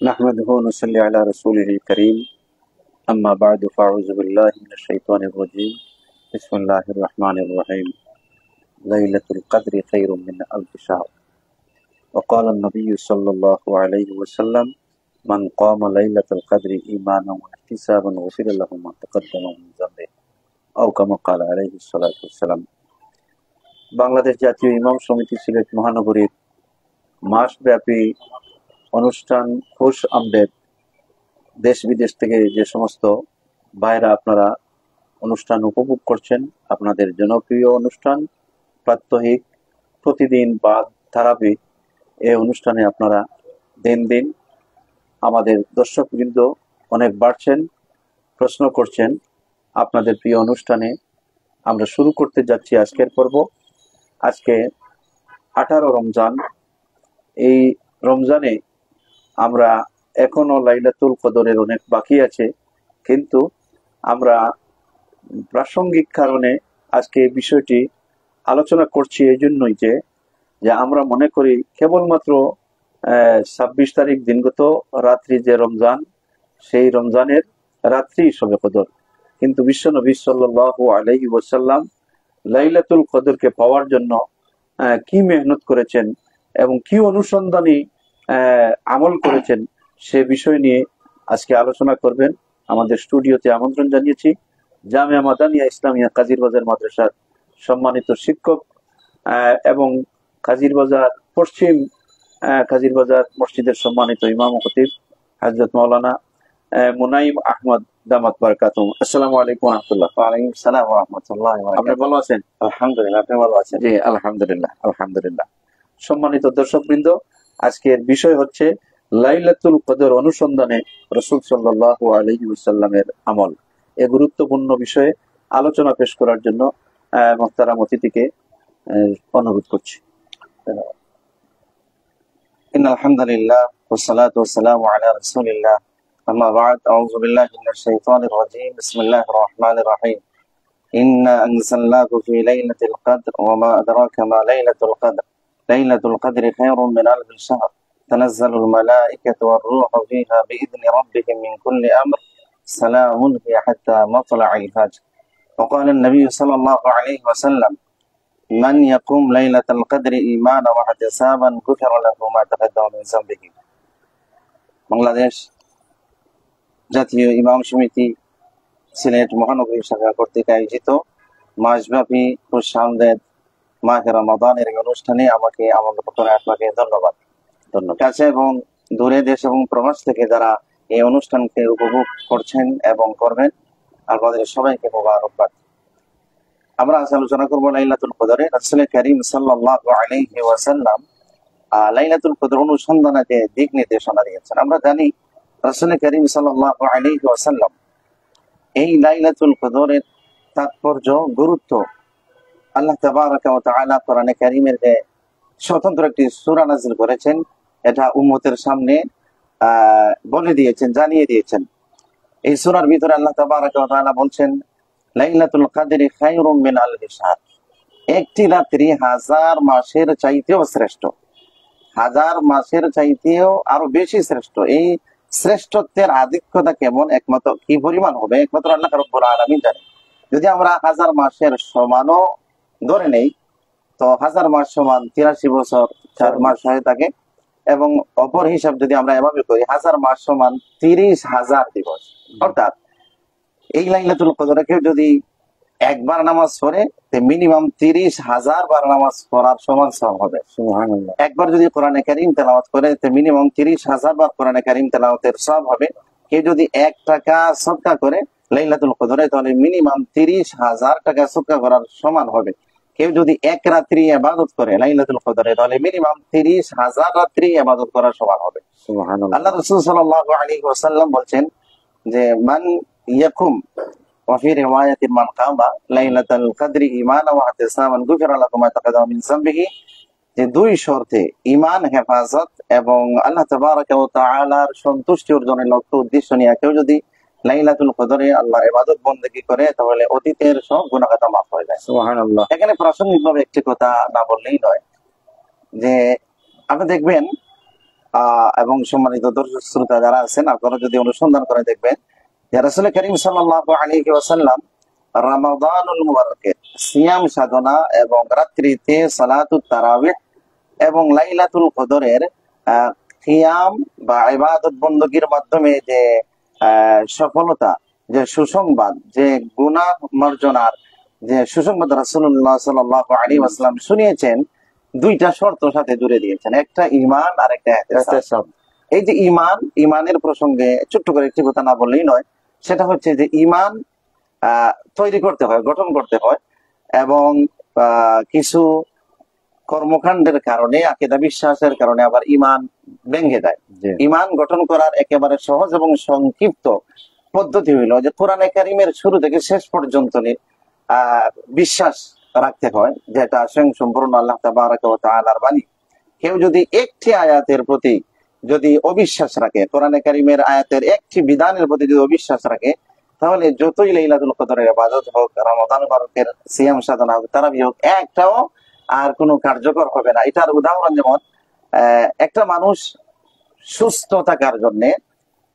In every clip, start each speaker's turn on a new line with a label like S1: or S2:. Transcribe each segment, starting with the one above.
S1: نحمده ونصلي على رسوله الكريم أما بعد فأعوذ بالله من الشيطان الرجيم بسم الله الرحمن الرحيم ليلة القدر خير من ألف شهر وقال النبي صلى الله عليه وسلم من قام ليلة القدر إيمانا واحتسابا غفر له ما تقدم من ذنبه أو كما قال عليه الصلاة والسلام। বাংলাদেশ জাতীয় ইমাম সমিতি সিলেট মহানগরীর মাসব্যাপী অনুষ্ঠান খুশ আমদের দেশ বিদেশ থেকে যে সমস্ত ভাইরা আপনারা অনুষ্ঠান উপভোগ করছেন, আপনাদের জনপ্রিয় অনুষ্ঠান প্রাত্যহিক প্রতিদিন বা ধারাবাহিক এই অনুষ্ঠানে আপনারা দিন দিন আমাদের দর্শকবৃন্দ অনেক বাড়ছেন, প্রশ্ন করছেন। আপনাদের প্রিয় অনুষ্ঠানে আমরা শুরু করতে যাচ্ছি আজকের পর্ব। আজকে 18 রমজান। এই রমজানে আমরা এখনো লাইলাতুল কদরের অনেক বাকি আছে, কিন্তু আমরা প্রাসঙ্গিক কারণে আজকে এই বিষয়টি আলোচনা করছি এই জন্যই যে আমরা মনে করি কেবলমাত্র 26 তারিখ দিনগত রাত্রি যে রমজান, সেই রমজানের রাত্রি শবে কদর, কিন্তু বিশ্বনবী সাল্লাল্লাহু আলাইহি ওয়াসাল্লাম লাইলাতুল কদরকে পাওয়ার জন্য কি মেহনত করেছেন এবং কি অনুসন্ধানী আমল করেছেন সে বিষয় নিয়ে আজকে আলোচনা করবেন। আমাদের স্টুডিওতে আমন্ত্রণ জানিয়েছি জামিয়া মাদানিয়া ইসলামিয়া কাজিরবাজার মাদ্রাসার সম্মানিত শিক্ষক এবং কাজিরবাজার পশ্চিম কাজিরবাজার মসজিদের সম্মানিত ইমাম ও খতিব হযরত মাওলানা মুনাইম আহমদ দামাত বারাকাতুহু। আসসালামু আলাইকুম ওয়া রাহমাতুল্লাহ। ওয়া আলাইকুম আসসালাম ওয়া রাহমাতুল্লাহি ওয়া বারাকাতুহু। আপনি ভালো আছেন? আলহামদুলিল্লাহ। আপনি ভালো আছেন? জি আলহামদুলিল্লাহ আলহামদুলিল্লাহ। সম্মানিত দর্শকবৃন্দ, আজকের বিষয় হচ্ছে লাইলাতুল কদর অনুসন্ধানে রাসূল সাল্লাল্লাহু আলাইহি ওয়াসাল্লামের আমল। এই গুরুত্বপূর্ণ বিষয়ে আলোচনা পেশ করার জন্য মুহতারাম অতিথিকে অনুরোধ করছি।
S2: ইন্নাল হামদুলিল্লাহ ওয়াসসালাতু ওয়াসসালামু আলা রাসূলিল্লাহ আম্মা বা'দ আউযু বিল্লাহি মিনাশ শাইতানির রাজীম বিসমিল্লাহির রহমানির রহিম ইন্না আনজালনাহু ফি লাইলাতিল কদর ওয়া মা আদরাকা মা লাইলাতুল কদর লাইলাতুল কদরি খায়রুম মিন আলফি শাহর তানাজ্জালুল মালায়েকাতু ওয়ার রূহু ফিহা বিইذনি রাব্বিহিম মিন কুল্লি আমর সালামুন হিয়া হাত্তা মাতলা'il ফাজর। وقال النبي صلى الله عليه وسلم من يقوم ليلة القدر إيمانا واحتسابا غفر له ما تقدم من ذنبه। বাংলাদেশ জাতীয় ইমাম সমিতি সিলেট মহানগরী শাখা কর্তৃক আয়োজিত মাসব্যাপী খুশ আমদের মাহে রমাদানের এই অনুষ্ঠানে আমাকে আমন্ত্রণ করে আপনাকে ধন্যবাদ। কাছে এবং দূরে দেশ এবং প্রবাস থেকে যারা এই অনুষ্ঠানকে উপভোগ করছেন এবং করবেন, আপনাদের সবাইকে মোবারকবাদ। আমরা আজ আলোচনা করবো লাইলাতুল কদরে। রাসূল কারীম সাল্লাল্লাহু আলাইহি ওয়াসাল্লাম লাইলাতুল কদর অনুসন্ধানে যে দিক নির্দেশনা দিয়েছেন। আমরা জানি রাসূল কারীম সাল্লাল্লাহু আলাইহি ওয়াসাল্লাম এই লাইলাতুল কদরের তাৎপর্য, গুরুত্ব আল্লাহ তাবারাকা ওয়া তাআলা কোরআনে কারীমের যে স্বতন্ত্র একটি সূরা নাযিল করেছেন, এটা উম্মতের সামনে বলে দিয়েছেন, জানিয়ে দিয়েছেন। এই সূরার ভিতরে আল্লাহ তাবারাকা ওয়া তাআলা বলছেন লাইলাতুল কদরি খায়রুম মিন আলফি শাহর, একটি রাত্রি 1000 মাসের চাইতেও শ্রেষ্ঠ, 1000 মাসের চাইতেও আরো বেশি শ্রেষ্ঠ। এই শ্রেষ্ঠত্বের আধিক্যতা কেমন, একমাত্র কি পরিমাণ হবে, একমাত্র আল্লাহ রাব্বুল আলামিন জানেন। যদি আমরা 1000 মাসের সমানও ধরে নেই, তো 1000 মাস সমান 83 বছর 4 মাস হয়ে থাকে, এবং অপর হিসাব যদি আমরা এভাবে করি 1000 মাস সমান 30,000 দিবস। অর্থাৎ এই লাইলাতুল কদরে কেউ যদি একবার নামাজ পড়ে মিনিমাম 30,000 বার নামাজ পড়ার সমান সওয়াব হবে। সুবহানাল্লাহ। একবার যদি কোরআনে কারীম তেলাওয়াত করে মিনিমাম 30,000 বার কোরআনে কারীম তেলাওয়াতের সওয়াব হবে। কেউ যদি 1 টাকা সদকা করে লাইলাতুল কদরে, তাহলে মিনিমাম 30,000 টাকা সদকা করার সমান হবে। কেউ যদি এক রাত্রি ইবাদত করে লাইলাতুল কদরে, তাহলে মিনিমাম 30,000 রাত্রি ইবাদত করার সমান হবে। সুবহানাল্লাহ। আল্লাহ রাসূল সাল্লাল্লাহু আলাইহি ওয়াসাল্লাম বলছেন যে মান ইয়াকুম ওয়া ফি রিওয়ায়াতিন মান কামা লাইলাতুল কদরি ঈমানান ওয়া ইহতিসাবান গুফিরা লাহু মা তাকাদ্দামা মিন যামবিহি, যে দুই শর্তে ঈমান, হেফাজত এবং আল্লাহ তাবারাকা ওয়া তাআলার সন্তুষ্টি অর্জনের লক্ষ্য উদ্দেশ্য নিয়ে কেউ যদি লাইলাতুল কদরে আল্লাহ ইবাদত বন্দেগী করে, তাহলে অতীতের সব গুনাহ খাতা মাফ হয়ে যায়। সুবহানাল্লাহ। এখানে প্রাসঙ্গিকভাবে একটি কথা না বললেই নয়, যে আপনি দেখবেন এবং সম্মানিত দর্শক শ্রোতা যারা আছেন, আপনারা যদি অনুসন্ধান করে দেখবেন যে রাসূল করিম সাল্লাল্লাহু আলাইহি ওয়াসাল্লাম রমাদানুল মুবারকের সিয়াম সাধনা এবং রাত্রিতে সালাতুত তারাবিহ এবং লাইলাতুল কদরের কিয়াম বা ইবাদত বندگির মাধ্যমে যে সফলতা, যে সুসংবাদ, যে গুনাহ মার্জনার যে সুসংবাদ রাসূলুল্লাহ সাল্লাল্লাহু আলাইহি ওয়াসাল্লাম শুনিয়েছেন, দুইটা শর্ত সাথে জুড়ে দিয়েছেন, একটা ঈমান আর একটা ইহতিসাব। এই যে ঈমানের প্রসঙ্গে ছোট্ট করে একটি কথা না বললেই নয়, সেটা হচ্ছে যে ঈমান তৈরি করতে হয়, গঠন করতে হয়, এবং কিছু কর্মকাণ্ডের কারণে, আকীদা বিশ্বাসের কারণে আবার ঈমান ভেঙে যায়। ঈমান গঠন করার একেবারে সহজ এবং সংক্ষিপ্ত পদ্ধতি হইল যে কোরআনে কারীমের শুরু থেকে শেষ পর্যন্ত বিশ্বাস রাখতে হয়, যেটা স্বয়ং সম্পূর্ণ আল্লাহ তাবারাকা ওয়া তাআলার বাণী। কেউ যদি একটি আয়াতের প্রতি যদি অবিশ্বাস রাখে, কোরআনে কারীমের আয়াতের একটি বিধানের প্রতি যদি অবিশ্বাস রাখে, তাহলে যতই লাইলাতুল কদরের ইবাদত হোক, রমাদান মুবারকের সিয়াম সাধনা হোক, তারাবি হোক, একটাও আর কোনো কার্যকর হবে না। এটার উদাহরণ যেমন একটা মানুষ সুস্থ থাকার জন্য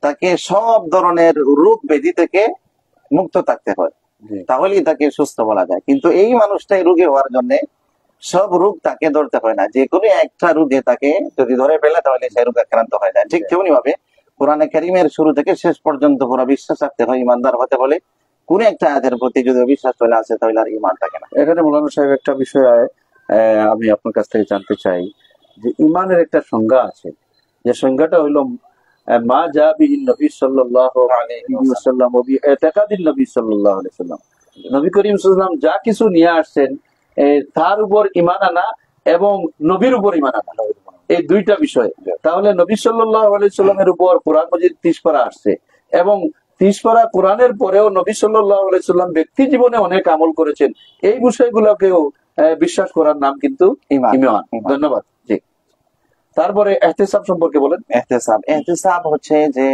S2: তাকে সব ধরনের রোগ ব্যাধি থেকে মুক্ত থাকতে হয়, তাহলেই তাকে সুস্থ বলা যায়। কিন্তু এই মানুষটাই রোগী হওয়ার জন্য সব রোগ তাকে ধরতে হয় না, যে কোনো একটা রোগে তাকে যদি ধরে ফেলে তাহলে সেই রোগ আক্রান্ত হয়ে যায়। ঠিক তেমনি ভাবে কোরআনে কারীমের শুরু থেকে শেষ পর্যন্ত পুরো বিশ্বাস রাখতে হয়, ইমানদার হতে বলে। কোন একটা আয়াতের প্রতি যদি অবিশ্বাস চলে আসে তাহলে আর ঈমান থাকে না।
S1: এখানে মৌলানা সাহেব একটা বিষয় আমি আপনার কাছ থেকে জানতে চাই যে ঈমানের একটা সংজ্ঞা আছে, যে সংজ্ঞাটা হলো মা যা বিহিন নবী সাল্লাল্লাহু আলাইহি ওয়াসাল্লাম ওয়া বিইতিকাদিন নবী সাল্লাল্লাহু আলাইহি ওয়াসাল্লাম, নবী করিম সাল্লাল্লাহু আলাইহি ওয়াসাল্লাম যা কিছু নিয়ে আসছেন তার উপর ঈমান আনা এবং নবীর উপর ঈমান আনা, এই দুইটা বিষয়। তাহলে নবী সাল্লাল্লাহু আলাইহি ওয়াসাল্লামের উপর কোরআন মাজিদ 30 পারা আসছে, এবং 30 পারা কোরআনের পরেও নবী সাল্লাল্লাহু আলাইহি ওয়াসাল্লাম ব্যক্তি জীবনে অনেক আমল করেছেন। এই বিষয়গুলোকেও বিশ্বাস করার নাম কিন্তু ঈমান। ধন্যবাদ। জি, তারপরে ইহতিসাব সম্পর্কে বলেন।
S2: ইহতিসাব হচ্ছে যে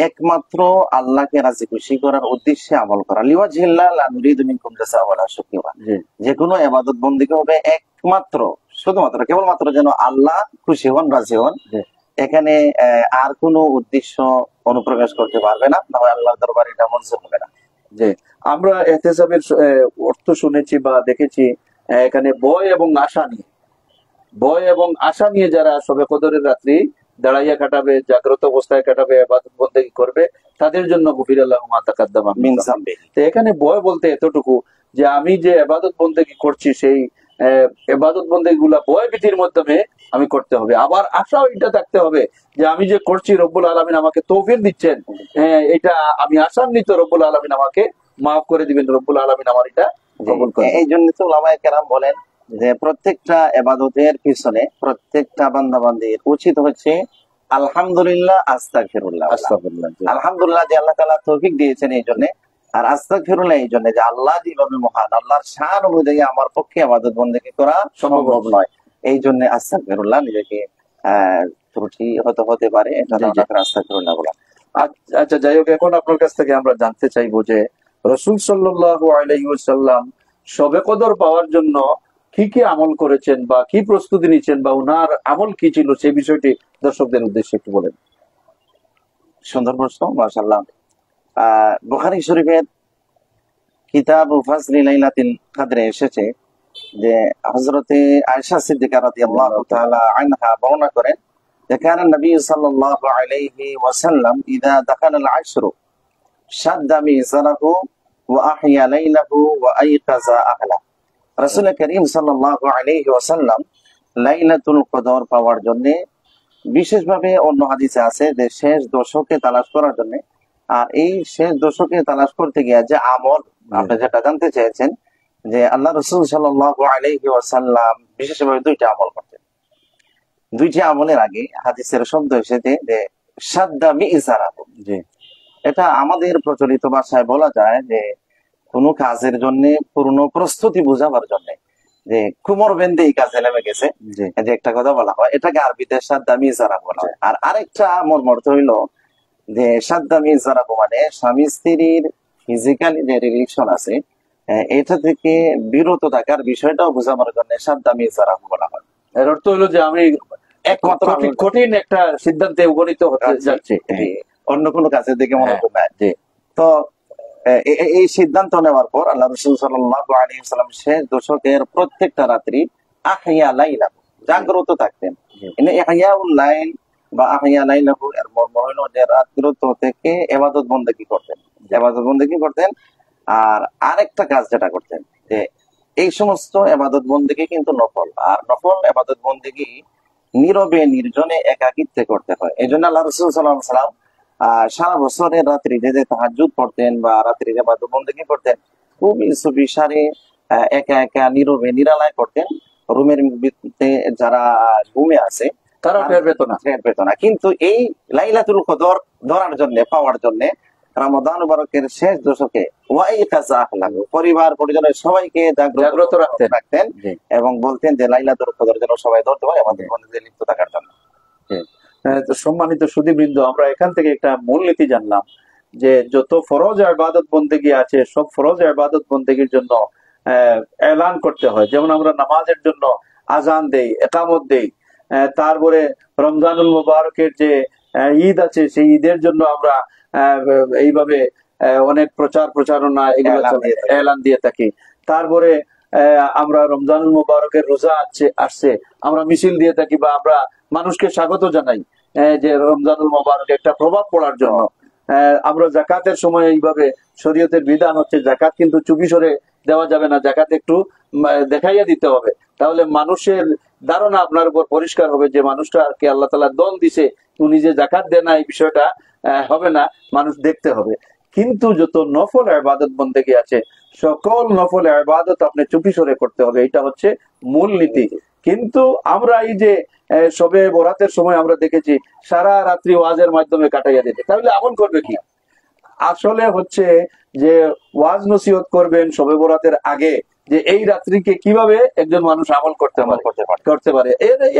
S2: একমাত্র আল্লাহকে রাজি খুশি করার উদ্দেশ্যে আমল করা। লিওয়াজহিল্লাহ লা নুরিদু মিনকুম জাযাআ ওয়ালা শুকরা। যে কোনো ইবাদত বندگی হবে একমাত্র, শুধুমাত্র, কেবলমাত্র যেন আল্লাহ খুশি হন, রাজি হন। এখানে আর কোনো উদ্দেশ্য অনুপ্রবেশ করতে পারবে না, তাহলে আল্লাহর দরবারে এটা মঞ্জুর হবে না।
S1: যে আমরা ইহতিসাবের অর্থ শুনেছি বা দেখেছি, এখানে ভয় এবং আশা নিয়ে, ভয় এবং আশা নিয়ে যারা শবে কদরের রাত্রি দাঁড়াইয়া কাটাবে, জাগ্রত অবস্থায় কাটাবে, ইবাদত বندگی করবে, তাদের জন্য গফির আল্লাহু মা তাকাদ্দামা মিন যামবি। তো এখানে ভয় বলতে এতটুকু যে আমি যে ইবাদত বندگی করছি, সেই ইবাদত বندگی গুলা ভয় ভীতির মাধ্যমে আমি করতে হবে। আবার আশাও এটা থাকতে হবে যে আমি যে করছি রব্বুল আলামিন আমাকে তৌফিক দিচ্ছেন, এটা আমি আশান্বিত রব্বুল আলামিন আমাকে মাফ করে দিবেন, রব্বুল আলামিন আমার এটা কবুল করবেন।
S2: এই জন্য তো উলামায়ে কেরাম বলেন যে প্রত্যেকটা ইবাদতের পিছনে প্রত্যেকটা বান্দা বান্দির উচিত হচ্ছে আলহামদুলিল্লাহ, আস্তাগফিরুল্লাহ। আলহামদুলিল্লাহ যে আল্লাহ তাআলা তৌফিক দিয়েছেন এই জন্য, আর আস্তাগফিরুল্লাহ এই জন্য যে আল্লাহ যেভাবে মহান, আল্লাহর শান অনুযায়ী আমার পক্ষে ইবাদত বندگی করা সম্ভব নয়। এই জন্য আস্তাগফিরুল্লাহ, নিজেকে ত্রুটি হতে পারে, এটা আস্তাগফিরুল্লাহ বলা।
S1: আচ্ছা, যাই হোক, এখন আপনার কাছ থেকে আমরা জানতে চাইবো যে রাসূল সাল্লাল্লাহু আলাইহি ওয়াসাল্লাম শবে কদর পাওয়ার জন্য কি কি আমল করেছেন বা কি প্রস্তুতি নিয়েছেন, বা ওনার আমল কি ছিল, সেই বিষয়টি দর্শকদের উদ্দেশ্যে একটু বলেন।
S2: সুন্দর প্রশ্ন, মাশাআল্লাহ। বুখারী শরীফের কিতাব ফাজলি লাইলাতুল কদরে এসেছে যে হযরতে আয়েশা সিদ্দিকা রাদিয়াল্লাহু তাআলা আনহা বর্ণনা করেন যে কানা নবী সাল্লাল্লাহু আলাইহি ওয়াসাল্লাম ইযা দাখালাল আশরু শাদ্দা মিজারাহু ওয়া আহইয়া লাইলাহু ওয়া আইকাযা আহলা। রাসূল করিম সাল্লাল্লাহু আলাইহি ওয়াসাল্লাম লাইলাতুল কদর পাওয়ার জন্য, বিশেষভাবে অন্য হাদিসে আছে যে শেষ দশকে তালাশ করার জন্য, আর এই শেষ দশকে তালাশ করতে গিয়ে যে আমল আপনি যেটা জানতে চেয়েছেন, যে আল্লাহ রাসূল সাল্লাল্লাহু আলাইহি ওয়াসাল্লাম বিশেষভাবে দুইটা আমল করতেন। দুইটি আমলের আগে হাদিসের শব্দ এসেছে যে শাদ্দা মিজারাহু। এটা আমাদের প্রচলিত ভাষায় বলা যায় যে কোনো কাজের জন্য পূর্ণ প্রস্তুতি বোঝাবার জন্য, যে কুমর বেঁধে এই কাজে নেমে গেছে, যে একটা কথা বলা হয়, এটাকে আরবিতে শাদ্দা মিজারাহু বলা হয়। আর আরেকটা মর্মার্থ হইল যে শাদ্দা মিজারাহু মানে স্বামী স্ত্রীর ফিজিক্যালি যে রিলেশন আছে, এটা থেকে বিরত থাকার বিষয়টাও বোঝাবার জন্য শাদ্দা মিজারাহু বলা হয়।
S1: এর অর্থ হলো যে আমি
S2: একমাত্র
S1: কঠিন একটা সিদ্ধান্তে উপনীত হতে যাচ্ছে,
S2: অন্য কোনো কাজের দিকে মনোযোগ নাই।
S1: জি।
S2: তো এই সিদ্ধান্ত নেওয়ার পর আল্লাহ রাসূল সাল্লাল্লাহু আলাইহি ওয়াসাল্লাম শেষ দশকের প্রত্যেকটা রাত্রি আহিয়া লাইলা জাগ্রত থাকতেন। ইহয়াউল লাইল বা আহিয়া লাইলাহু এর মর্ম হলো যে রাত্রিত থেকে ইবাদত বন্দেগী করতেন, ইবাদত বন্দেগী করতেন। আর আরেকটা কাজ যেটা করতেন যে এই সমস্ত ইবাদত বন্দেগী কিন্তু নফল, আর নফল ইবাদত বন্দেগী নীরবে নির্জনে একাকিত্বে করতে হয়। এই জন্য আল্লাহ রাসূল সাল্লাল্লাহু আলাইহি ওয়াসাল্লাম সারা বছরের রাত্রি যে তাহাজ্জুদ পড়তেন বা রাত্রি যে ইবাদত বন্দেগী করতেন খুবই সুবিচারে একা একা নীরবে নিরালায় করতেন। রুমের ভিতরে যারা ঘুমে আছে
S1: তারা টের পেত না।
S2: কিন্তু এই লাইলাতুল কদর ধরার জন্য, পাওয়ার জন্য রমাদান মুবারকের শেষ দশকে পরিবার পরিজনের সবাইকে জাগ্রত রাখতেন এবং বলতেন যে লাইলাতুল কদর যেন সবাই ধরতে পারে আমাদের মধ্যে লিপ্ত থাকার জন্য।
S1: সম্মানিত সুধীবৃন্দ, আমরা এখান থেকে একটা মূলনীতি জানলাম যে যত ফরজ ইবাদত বন্দেগী আছে সব ফরজ ইবাদত বন্দেগীর জন্য এলান করতে হয়। যেমন আমরা নামাজের জন্য আজান দেই, একামত দেই, তারপরে রমজানুল মুবারকের যে ঈদ আছে সেই ঈদের জন্য আমরা এইভাবে অনেক প্রচারণা এগুলো এলান দিয়ে থাকি। তারপরে আমরা রমজানুল মুবারকের রোজা আসছে আমরা মিছিল দিয়ে থাকি বা আমরা মানুষকে স্বাগত জানাই যে রমজানুল মুবারক একটা প্রভাব পড়ার জন্য। আমরা জাকাতের সময় এইভাবে শরীয়তের বিধান হচ্ছে জাকাত কিন্তু চুপি সরে দেওয়া যাবে না, জাকাত একটু দেখাইয়া দিতে হবে, তাহলে মানুষের ধারণা আপনার উপর পরিষ্কার হবে যে মানুষটা আর কি আল্লাহ তাআলা দন দিছে, উনি যে জাকাত দেয় না এই বিষয়টা হবে না, মানুষ দেখতে হবে। কিন্তু যত নফল ইবাদত বন্দেগী আছে সকল নফল ইবাদত আপনি চুপি সরে করতে হবে, এটা হচ্ছে মূল নীতি। কিন্তু আমরা এই যে শবে বরাতের সময় আমরা দেখেছি সারা রাত্রি ওয়াজের মাধ্যমে কাটাইয়া দিতে, তাহলে আমল করবে কি? আসলে হচ্ছে যে ওয়াজ নসিহত করবেন শবে বরাতের আগে যে এই রাত্রিকে কিভাবে একজন মানুষ আমল করতে পারে।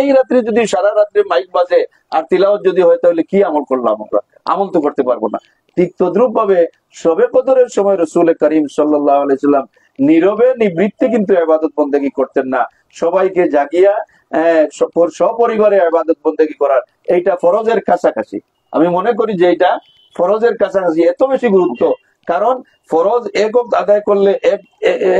S1: এই রাত্রি যদি সারা রাত্রি মাইক বাজে আর তিলাওয়াত যদি হয় তাহলে কি আমল করলাম আমরা? আমল তো করতে পারবো না। ঠিক তদ্রুপ ভাবে শবে কদরের সময় রাসূল করিম সাল্লাল্লাহু আলাইহি ওয়াসাল্লাম নীরবে নিবৃত্তে কিন্তু ইবাদত বন্দেগী করতেন না, সবাইকে জাগিয়া সপরিবারে ইবাদত বন্দেগী করার এইটা ফরজের কাছাকাছি। আমি মনে করি যে এটা ফরজের কাছাকাছি এত বেশি গুরুত্ব, কারণ ফরজ একক আদায় করলে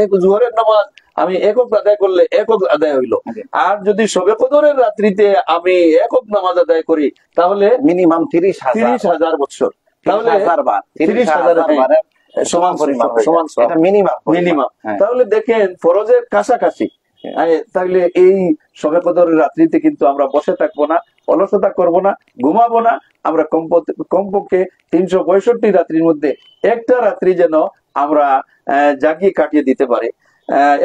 S1: এক জোহরের নামাজ আমি একক আদায় করলে একক আদায় হইলো, আর যদি শবে কদরের রাত্রিতে আমি একক নামাজ আদায় করি তাহলে
S2: মিনিমাম 30,000
S1: বছর, তাহলে
S2: 30,000 সমান
S1: মিনিমাম। তাহলে দেখেন ফরজের কাছাকাছি। তাহলে এই শবে কদরের রাত্রিতে কিন্তু আমরা বসে থাকবো না, অলসতা করবো না, ঘুমাবো না। আমরা কমপক্ষে 365 রাত্রির মধ্যে একটা রাত্রি যেন আমরা জাগিয়ে কাটিয়ে দিতে পারি।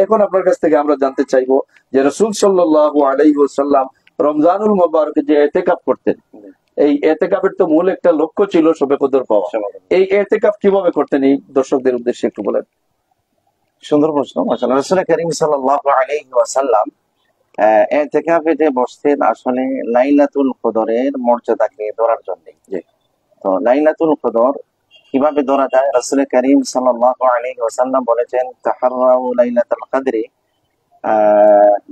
S1: এখন আপনার কাছ থেকে আমরা জানতে চাইবো যে রাসূল সাল্লাল্লাহু আলাইহি ওয়াসাল্লাম রমজানুল মুবারকে যে ইতিকাফ করতেন, এই ইতিকাফের তো মূল একটা লক্ষ্য ছিল শবে কদর পাওয়া। এই ইতিকাফ কিভাবে করতেন এই দর্শকদের উদ্দেশ্যে একটু বলেন।
S2: সুন্দর প্রশ্ন। মাশাআল্লাহ, রাসূল করিম সাল্লাল্লাহু আলাইহি ওয়াসাল্লাম ইতিকাফে যে বসতেন আসলে লাইলাতুল কদরের মর্যাদাকে ধরার জন্য। তো লাইলাতুল কদর কিভাবে ধরা যায়? রাসূল করিম সাল্লাল্লাহু আলাইহি ওয়াসাল্লাম বলেছেন তাহাররাউ লাইলাতুল কদরি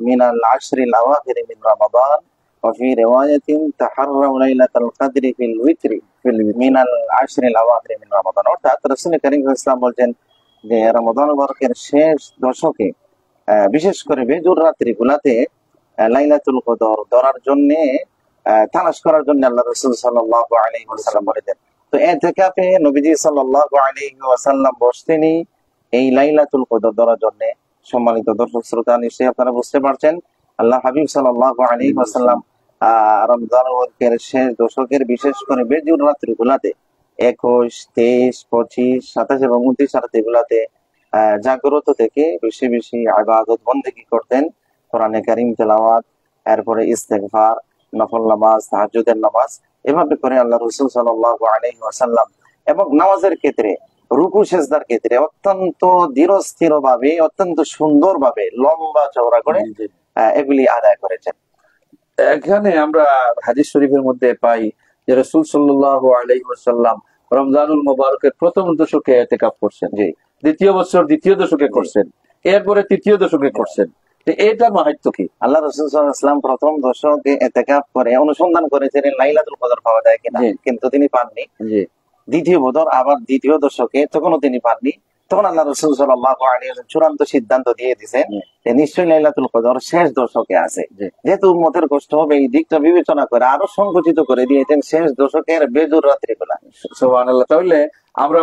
S2: মিনাল আশরিল আওয়াখির মিন রমাদান ওয়া ফি রিওয়ায়াতিন তাহাররাউ লাইলাতুল কদরি ফিল উইতরি মিনাল আশরিল আওয়াখির মিন রমাদান। অর্থাৎ রাসূল করিম সাল্লাল্লাহু আলাইহি ওয়াসাল্লাম বলেন যে রমাদান মুবারকের শেষ দশকে বিশেষ করে বেজুর রাত্রি গুলাতে লাইলাতুল কদর ধরার জন্য তালাশ করার জন্য আল্লাহ রাসূল সাল্লাল্লাহু আলাইহি ওয়াসাল্লাম বলেছেন। তো ইতিকাফে নবীজি সাল্লাল্লাহু আলাইহি ওয়াসাল্লাম বসতেনই এই লাইলাতুল কদর ধরার জন্য। সম্মানিত দর্শক শ্রোতা, নিশ্চয়ই আপনারা বুঝতে পারছেন আল্লাহ হাবিব সাল্লাল্লাহু আলাইহি ওয়াসাল্লাম রমজান মুবারকের শেষ দশকের বিশেষ করে বেজুর রাত্রি গুলাতে 21, 23, 25, 27 এবং 29 রাত্রিগুলাতে জাগ্রত থেকে বেশি বেশি ইবাদত বন্দেগী করতেন। কোরআনে কারীম তেলাওয়াত, এরপরে ইস্তেগফার, নফল নামাজ, তাহাজ্জুদের নামাজ, এভাবে করে আল্লাহ রাসূল সাল্লাল্লাহু আলাইহি ওয়াসাল্লাম এবং নামাজের ক্ষেত্রে রুকু সেজদার ক্ষেত্রে অত্যন্ত ধীরস্থির ভাবে, অত্যন্ত সুন্দর ভাবে, লম্বা চওড়া করে এগুলি আদায় করেছেন।
S1: এখানে আমরা হাদিস শরীফের মধ্যে পাই যে রাসূল সাল্লাল্লাহু আলাইহি ওয়াসাল্লাম রমজানুল মুবারকের প্রথম দশকে ইতিকাফ করছেন, দ্বিতীয় বছর দ্বিতীয় দশকে করছেন, এরপরে তৃতীয় দশকে করছেন, তো এটার মাহাত্ম্য কি?
S2: আল্লাহ রাসূল সাল্লাল্লাহু আলাইহি ওয়াসাল্লাম প্রথম দশকে ইতিকাফ করে অনুসন্ধান করেছিলেন লাইলাতুল কদর পাওয়া যায় কিনা,
S1: জি।
S2: কিন্তু তিনি পাননি।
S1: জি
S2: দ্বিতীয় বদর আবার দ্বিতীয় দশকে, তখনও তিনি পাননি। তখন আল্লাহ রাসূল সাল্লাল্লাহু আলাইহি ওয়াসাল্লাম চূড়ান্ত সিদ্ধান্ত দিয়ে দিয়েছেন
S1: জি।
S2: যে নিশ্চয়ই লাইলাতুল কদর শেষ দশকে আছে।
S1: জি।
S2: যেহেতু উম্মতের কষ্ট হবে এই দিকটা বিবেচনা করে আরো সংকুচিত করে দিয়েছেন শেষ দশকের বেজুর রাত্রিগুলা।
S1: সুবহানাল্লাহ। তাহলে আমরা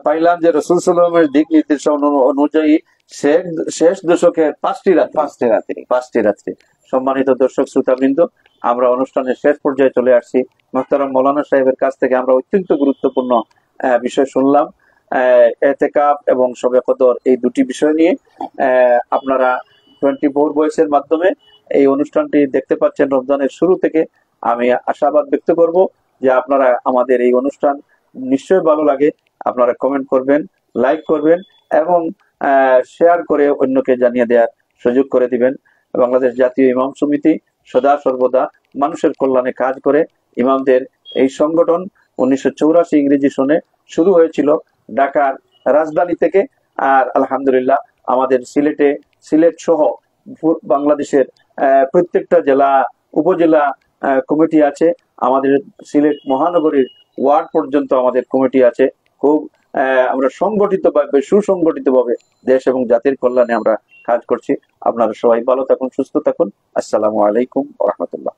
S1: পাইলাম যে রাসূল সাল্লাল্লাহু আলাইহি ওয়াসাল্লামের দিক নির্দেশনা অনুযায়ী শেষ দশকের 5টি রাত্রি। 5টি রাত্রি। সম্মানিত দর্শক শ্রোতাবৃন্দ, আমরা অনুষ্ঠানের শেষ পর্যায়ে চলে আসছি। মুহতারাম মাওলানা সাহেবের কাছ থেকে আমরা অত্যন্ত গুরুত্বপূর্ণ বিষয় শুনলাম, ইতিকাফ এবং শবে কদর, এই দুটি বিষয় নিয়ে। আপনারা 24 ভয়েসের মাধ্যমে এই অনুষ্ঠানটি দেখতে পাচ্ছেন রমজানের শুরু থেকে। আমি আশাবাদ ব্যক্ত করব যে আপনারা আমাদের এই অনুষ্ঠান নিশ্চয়ই ভালো লাগে, আপনারা কমেন্ট করবেন, লাইক করবেন এবং শেয়ার করে অন্যকে জানিয়ে দেওয়ার সুযোগ করে দিবেন। বাংলাদেশ জাতীয় ইমাম সমিতি সদা সর্বদা মানুষের কল্যাণে কাজ করে। ইমামদের এই সংগঠন 1984 ইংরেজি সনে শুরু হয়েছিল ঢাকার রাজধানী থেকে। আর আলহামদুলিল্লাহ আমাদের সিলেট সহ বাংলাদেশের প্রত্যেকটা জেলা উপজেলা কমিটি আছে। আমাদের সিলেট মহানগরীর ওয়ার্ড পর্যন্ত আমাদের কমিটি আছে। খুব আমরা সুসংগঠিত ভাবে দেশ এবং জাতির কল্যাণে আমরা কাজ করছি। আপনারা সবাই ভালো থাকুন, সুস্থ থাকুন। আসসালামু আলাইকুম ওয়া রাহমাতুল্লাহ।